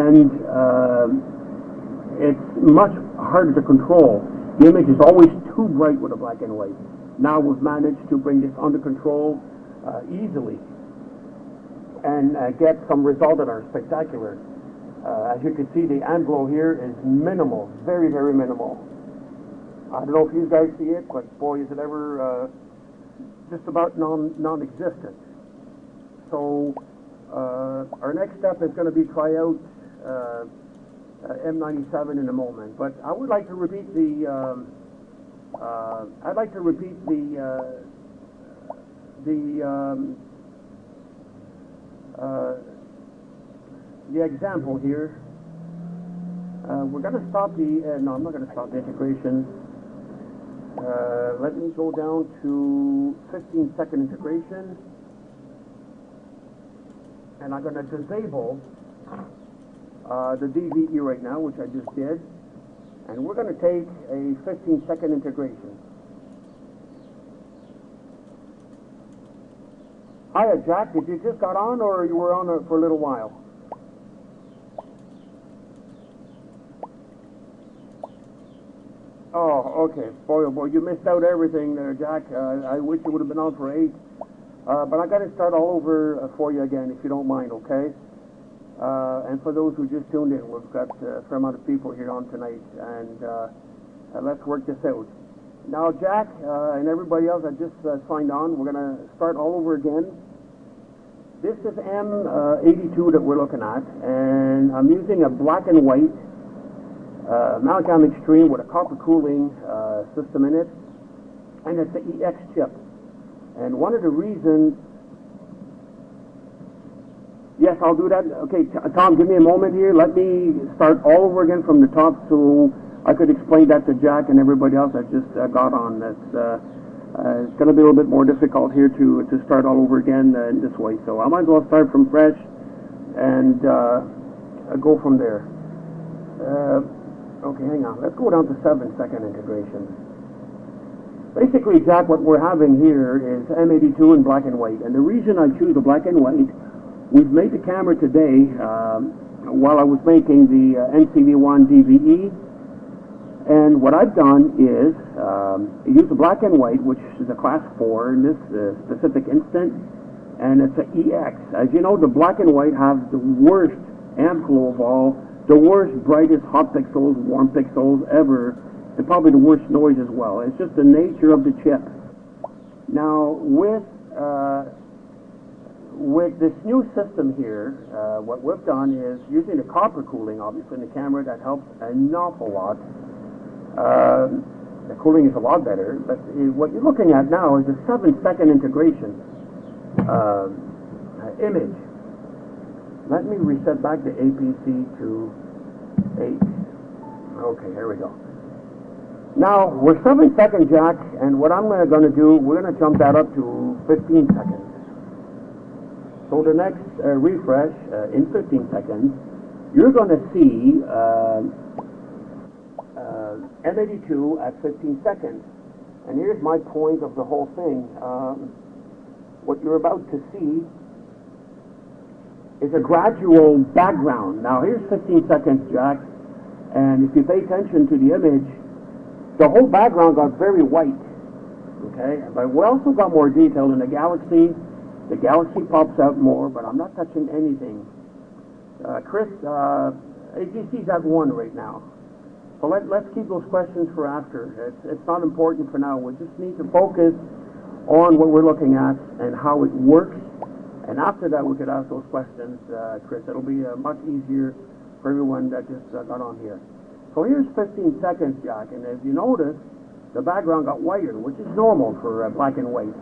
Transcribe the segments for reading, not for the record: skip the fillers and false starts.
and it's much harder to control. The image is always too bright with a black and white. Now we've managed to bring this under control easily and get some results that are spectacular. As you can see, the amp glow here is minimal, very, very minimal. I don't know if you guys see it, but boy, is it ever just about non-existent. So our next step is going to be try out M97 in a moment. But I would like to repeat the the example here. We're going to stop the, no, I'm not going to stop the integration. Let me go down to 15-second integration. And I'm going to disable the DVE right now, which I just did. And we're going to take a 15-second integration. Hiya, Jack. Did you just got on, or you were on for a little while? Oh, okay. Boy, oh boy, you missed out everything there, Jack. I wish you would have been on for 8. But I got to start all over for you again, if you don't mind, okay? And for those who just tuned in, we've got a fair amount of people here on tonight, and let's work this out. Now, Jack and everybody else that just signed on, we're going to start all over again. This is M82 that we're looking at, and I'm using a black and white Amalgam Extreme with a copper cooling system in it, and it's the EX chip. And one of the reasons, yes, I'll do that. Okay, Tom, give me a moment here. Let me start all over again from the top so I could explain that to Jack and everybody else that just got on. It's going to be a little bit more difficult here to start all over again in this way. So I might as well start from fresh and go from there. Okay, hang on. Let's go down to 7-second integration. Basically, Jack, what we're having here is M82 in black and white. And the reason I choose the black and white, we've made the camera today while I was making the MCV-1 DVE. And what I've done is use the black and white, which is a class 4 in this specific instant, and it's an EX. As you know, the black and white have the worst amp glow of all, the worst, brightest hot pixels, warm pixels ever, and probably the worst noise as well. It's just the nature of the chip. Now, with this new system here, what we've done is using the copper cooling, obviously, in the camera, that helps an awful lot. The cooling is a lot better, but what you're looking at now is a 7-second integration image. Let me reset back the APC to 8. Okay, here we go. Now, we're 7 seconds, Jack, and what I'm going to do, we're going to jump that up to 15 seconds. So the next refresh in 15 seconds, you're going to see M82 at 15 seconds. And here's my point of the whole thing. What you're about to see is a gradual background. Now here's 15 seconds, Jack, and if you pay attention to the image, the whole background got very white, okay? But we also got more detail in the galaxy. The galaxy pops out more, but I'm not touching anything. Chris, AGC's at 1 right now. So let's keep those questions for after. It's not important for now. We just need to focus on what we're looking at and how it works. And after that, we could ask those questions, Chris. It'll be much easier for everyone that just got on here. So here's 15 seconds, Jack. And as you notice, the background got whiter, which is normal for black and white.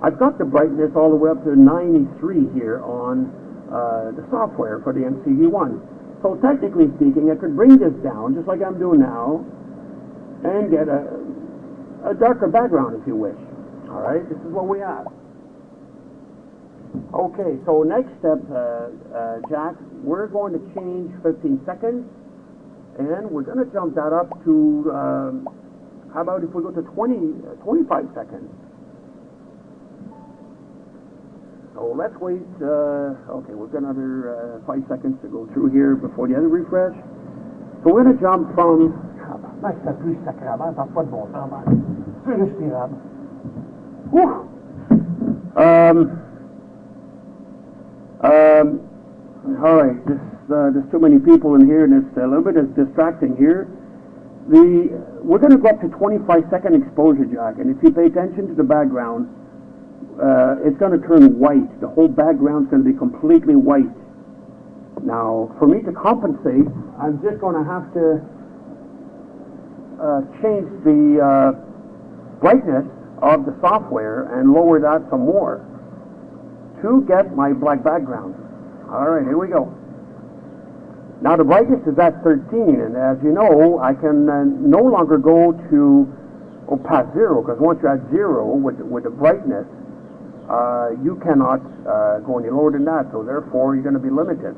I've got the brightness all the way up to 93 here on the software for the MCV-1. So technically speaking, I could bring this down, just like I'm doing now, and get a darker background if you wish. All right, this is what we have. Okay, so next step, Jack, we're going to change 15 seconds, and we're going to jump that up to, how about if we go to 25 seconds? So let's wait, okay, we've got another 5 seconds to go through here before the other refresh. So we're going to jump from... c'est plus sacrament, t'as pas de bon temps, c'est respirable. All right, there's too many people in here, and it's a little bit distracting here. We're going to go up to 25-second exposure, Jack, and if you pay attention to the background, it's going to turn white. The whole background's going to be completely white. Now, for me to compensate, I'm just going to have to change the brightness of the software and lower that some more to get my black background. All right, here we go. Now the brightness is at 13, and as you know, I can no longer go to past 0, because once you're at 0 with the brightness, you cannot go any lower than that, so therefore you're going to be limited.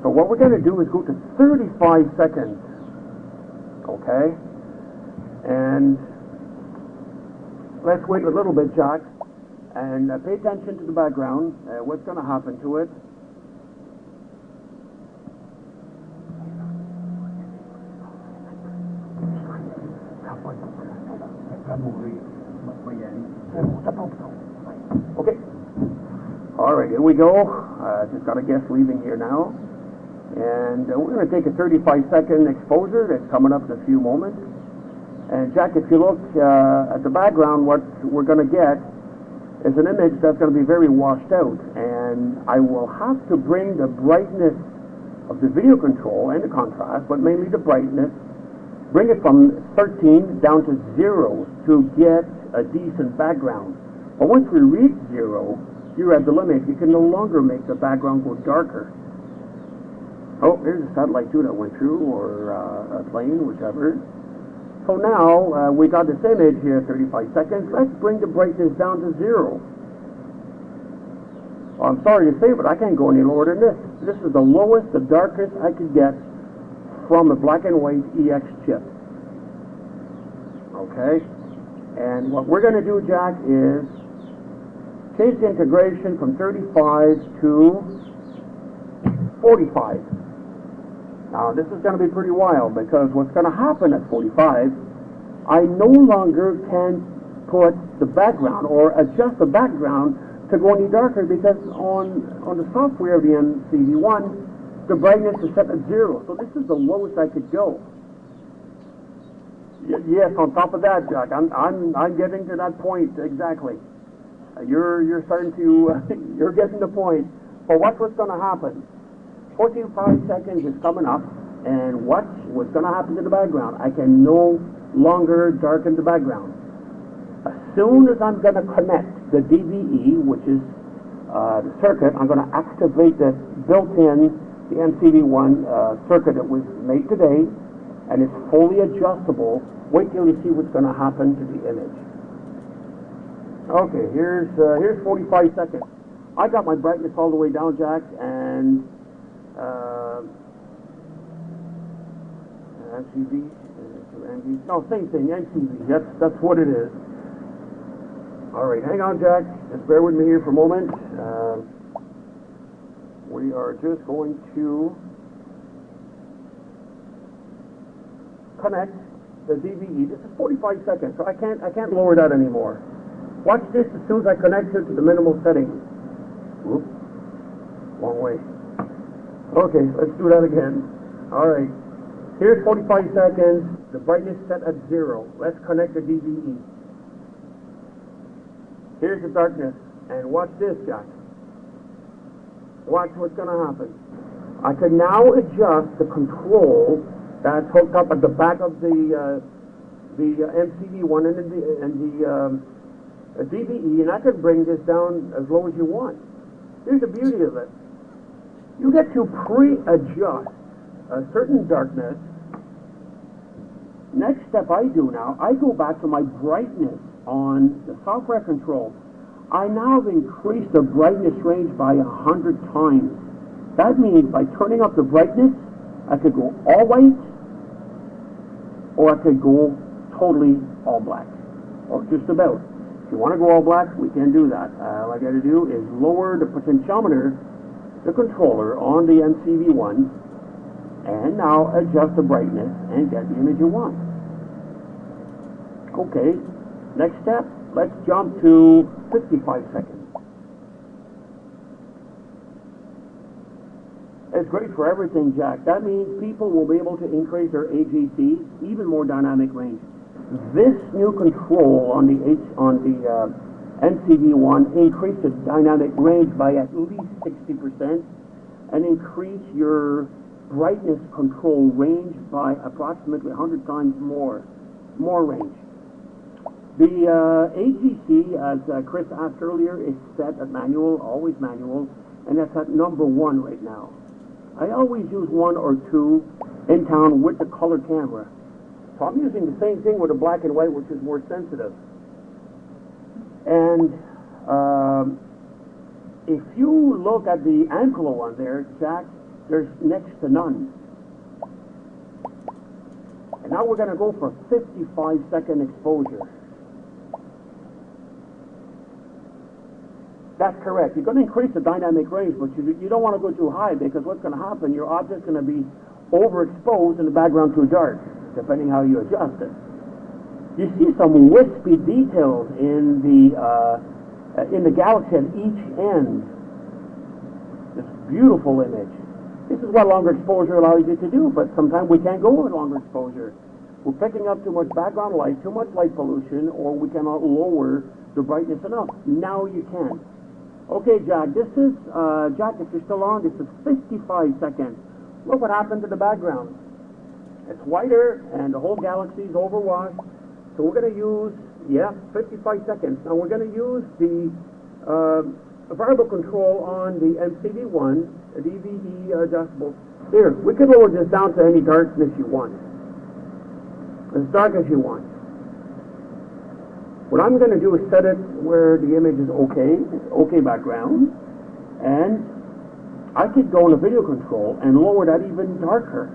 So what we're going to do is go to 35 seconds, okay? And let's wait a little bit, Jack, and pay attention to the background, what's going to happen to it. Okay. All right, here we go. Just got a guest leaving here now. And we're going to take a 35-second exposure that's coming up in a few moments. And Jack, if you look at the background, what we're going to get is an image that's going to be very washed out. And I will have to bring the brightness of the video control and the contrast, but mainly the brightness, bring it from 13 down to 0 to get a decent background. But once we reach 0, you're at the limit. You can no longer make the background go darker. Oh, there's a satellite too that went through, or a plane, whichever. So now we got this image here, 35 seconds. Let's bring the brightness down to 0. Well, I'm sorry to say, but I can't go any lower than this. This is the lowest, the darkest I could get from a black and white EX chip. Okay? And what we're going to do, Jack, is change the integration from 35 to 45. Now, this is going to be pretty wild, because what's going to happen at 45, I no longer can put the background or adjust the background to go any darker, because on the software of the MCV-1, the brightness is set at 0. So this is the lowest I could go. Yes, on top of that, Jack, I'm getting to that point exactly. You're starting to you're getting the point. But watch what's going to happen. 45 seconds is coming up, and watch what's going to happen to the background. I can no longer darken the background. As soon as I'm going to connect the DVE, which is the circuit, I'm going to activate the built-in, the MCV-1 circuit that was made today, and it's fully adjustable. Wait till you see what's going to happen to the image. Okay, here's 45 seconds. I got my brightness all the way down, Jack, and MCV, no, same thing, MCV, that's what it is. All right, hang on, Jack, just bear with me here for a moment. We are just going to connect the DVE. This is 45 seconds, so I can't lower that anymore. Watch this as soon as I connect it to the minimal setting. Whoop, wrong way. Okay, let's do that again. All right, here's 45 seconds. The brightness set at 0. Let's connect the DVE. Here's the darkness, and watch this, Jack. Watch what's going to happen. I can now adjust the control that's hooked up at the back of the MCV-1 and the DVE, and I can bring this down as low as you want. Here's the beauty of it. You get to pre-adjust a certain darkness. Next step I do now, I go back to my brightness on the software control. I now have increased the brightness range by 100 times. That means by turning up the brightness, I could go all white, or I could go totally all black, or just about. you want to go all black, we can do that. All I got to do is lower the potentiometer, the controller, on the MCV-1, and now adjust the brightness and get the image you want. Okay, next step, let's jump to 55 seconds. It's great for everything, Jack. That means people will be able to increase their AGC, even more dynamic range. This new control on the MCV-1 increased the dynamic range by at least 60% and increase your brightness control range by approximately 100 times more range. The AGC, as Chris asked earlier, is set at manual, always manual, and that's at number 1 right now. I always use 1 or 2 in town with the color camera. So I'm using the same thing with a black and white, which is more sensitive. And if you look at the Amplo one there, Jack, there's next to none. And now we're going to go for 55-second exposure. That's correct. You're going to increase the dynamic range, but you don't want to go too high, because what's going to happen, your object's going to be overexposed and the background too dark, depending how you adjust it. You see some wispy details in the galaxy at each end. This beautiful image. This is what longer exposure allows you to do, but sometimes we can't go with longer exposure. We're picking up too much background light, too much light pollution, or we cannot lower the brightness enough. Now you can. Okay, Jack, this is, Jack, if you're still on, this is 55 seconds. Look what happened to the background. It's whiter, and the whole galaxy is overwashed. So we're going to use, 55 seconds. Now we're going to use the variable control on the MCV-1, the DVE adjustable. Here, we can lower this down to any darkness you want. As dark as you want. What I'm going to do is set it where the image is okay background, and I could go in the video control and lower that even darker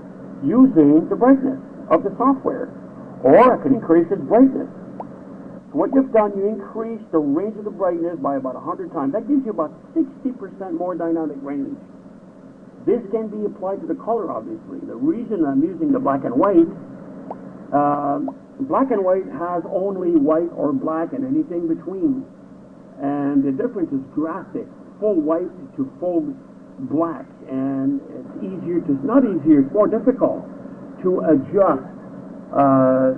using the brightness of the software, or I can increase its brightness. So what you've done, you increase the range of the brightness by about 100 times. That gives you about 60% more dynamic range. This can be applied to the color, obviously. The reason I'm using the black and white, black and white has only white or black and anything between. And the difference is drastic. Full white to full black. And it's easier to, not easier, it's more difficult to adjust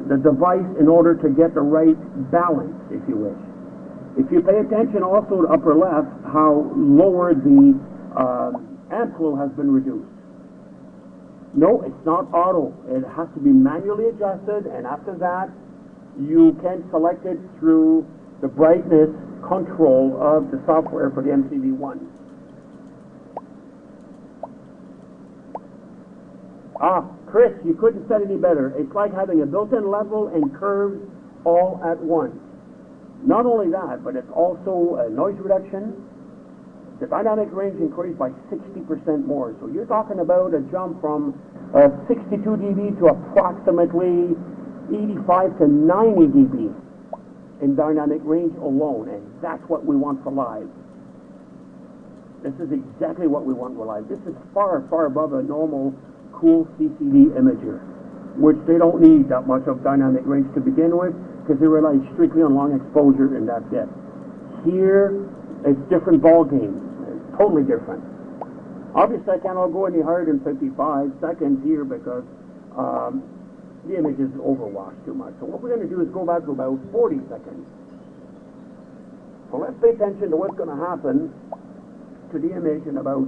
the device in order to get the right balance, if you wish. If you pay attention also to upper left, how lower the amp flow has been reduced. No, it's not auto. It has to be manually adjusted, and after that, you can select it through the brightness control of the software for the MCV-1. Chris, you couldn't set any better. It's like having a built-in level and curves all at once. Not only that, but it's also a noise reduction. The dynamic range increased by 60% more. So you're talking about a jump from 62 dB to approximately 85 to 90 dB in dynamic range alone. And that's what we want for live. This is exactly what we want for live. This is far, far above a normal cool CCD imager, which they don't need that much of dynamic range to begin with, because they rely strictly on long exposure, and that's it. Here, it's different ball game. It's totally different. Obviously, I cannot go any higher than 55 seconds here because the image is overwashed too much. So what we're going to do is go back to about 40 seconds. So let's pay attention to what's going to happen to the image in about